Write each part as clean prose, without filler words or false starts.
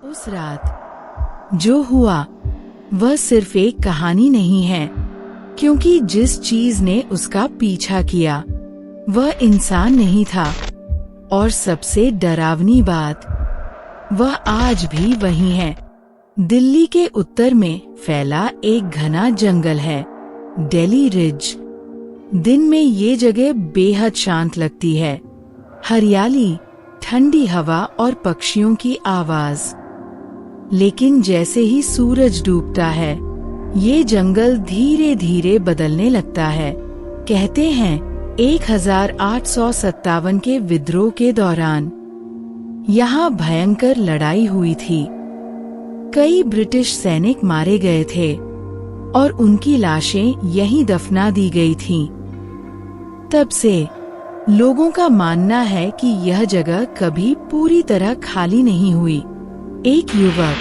उस रात जो हुआ वह सिर्फ एक कहानी नहीं है, क्योंकि जिस चीज ने उसका पीछा किया वह इंसान नहीं था। और सबसे डरावनी बात, वह आज भी वही है। दिल्ली के उत्तर में फैला एक घना जंगल है, डेली रिज। दिन में ये जगह बेहद शांत लगती है, हरियाली, ठंडी हवा और पक्षियों की आवाज। लेकिन जैसे ही सूरज डूबता है, ये जंगल धीरे धीरे बदलने लगता है। कहते हैं 1857 के विद्रोह के दौरान यहाँ भयंकर लड़ाई हुई थी। कई ब्रिटिश सैनिक मारे गए थे और उनकी लाशें यहीं दफना दी गई थीं। तब से लोगों का मानना है कि यह जगह कभी पूरी तरह खाली नहीं हुई। एक युवक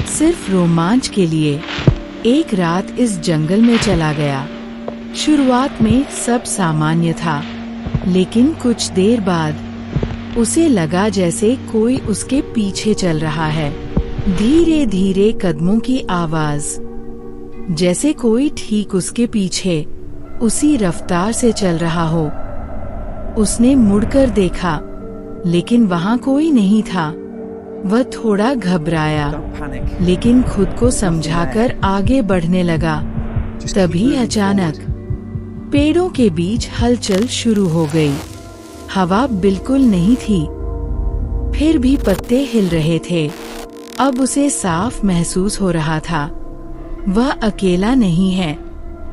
सिर्फ रोमांच के लिए एक रात इस जंगल में चला गया। शुरुआत में सब सामान्य था, लेकिन कुछ देर बाद उसे लगा जैसे कोई उसके पीछे चल रहा है। धीरे धीरे कदमों की आवाज, जैसे कोई ठीक उसके पीछे उसी रफ्तार से चल रहा हो। उसने मुड़कर देखा, लेकिन वहां कोई नहीं था। वह थोड़ा घबराया, लेकिन खुद को समझाकर आगे बढ़ने लगा। तभी अचानक पेड़ों के बीच हलचल शुरू हो गई। हवा बिल्कुल नहीं थी, फिर भी पत्ते हिल रहे थे। अब उसे साफ महसूस हो रहा था, वह अकेला नहीं है।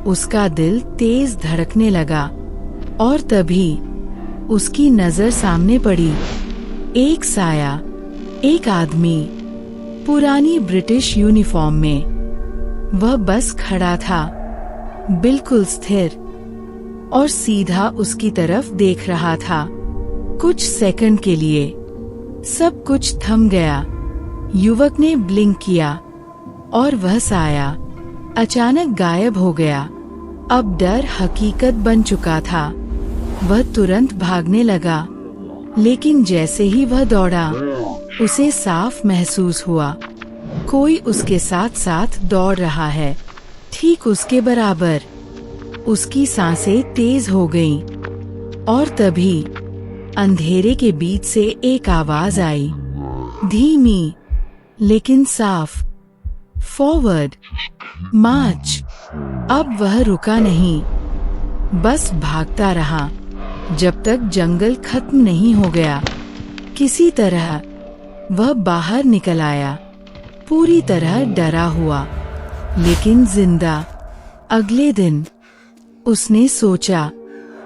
उसका दिल तेज धड़कने लगा और तभी उसकी नजर सामने पड़ी। एक साया, एक आदमी, पुरानी ब्रिटिश यूनिफॉर्म में। वह बस खड़ा था, बिल्कुल स्थिर, और सीधा उसकी तरफ देख रहा था। कुछ सेकंड के लिए सब कुछ थम गया। युवक ने ब्लिंक किया और वह साया अचानक गायब हो गया। अब डर हकीकत बन चुका था। वह तुरंत भागने लगा, लेकिन जैसे ही वह दौड़ा, उसे साफ महसूस हुआ कोई उसके साथ साथ दौड़ रहा है, ठीक उसके बराबर। उसकी सांसें तेज हो गईं, और तभी अंधेरे के बीच से एक आवाज आई, धीमी लेकिन साफ, फॉरवर्ड, मार्च। अब वह रुका नहीं, बस भागता रहा जब तक जंगल खत्म नहीं हो गया। किसी तरह वह बाहर निकल आया, पूरी तरह डरा हुआ, लेकिन जिंदा। अगले दिन उसने सोचा,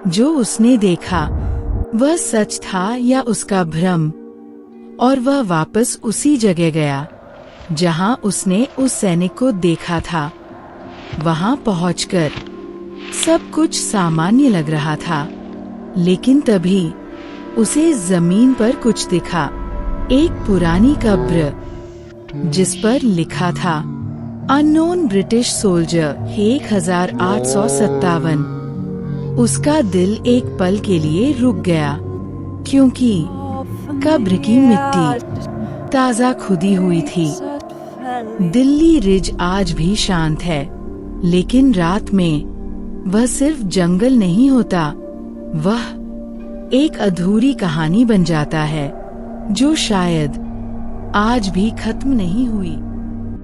जो उसने देखा वह सच था या उसका भ्रम, और वह वापस उसी जगह गया जहां उसने उस सैनिक को देखा था। वहां पहुंचकर सब कुछ सामान्य लग रहा था, लेकिन तभी उसे जमीन पर कुछ दिखा, एक पुरानी कब्र जिस पर लिखा था अननोन ब्रिटिश सोल्जर 1857। उसका दिल एक पल के लिए रुक गया, क्योंकि कब्र की मिट्टी ताजा खुदी हुई थी। दिल्ली रिज आज भी शांत है, लेकिन रात में वह सिर्फ जंगल नहीं होता, वह एक अधूरी कहानी बन जाता है, जो शायद आज भी खत्म नहीं हुई।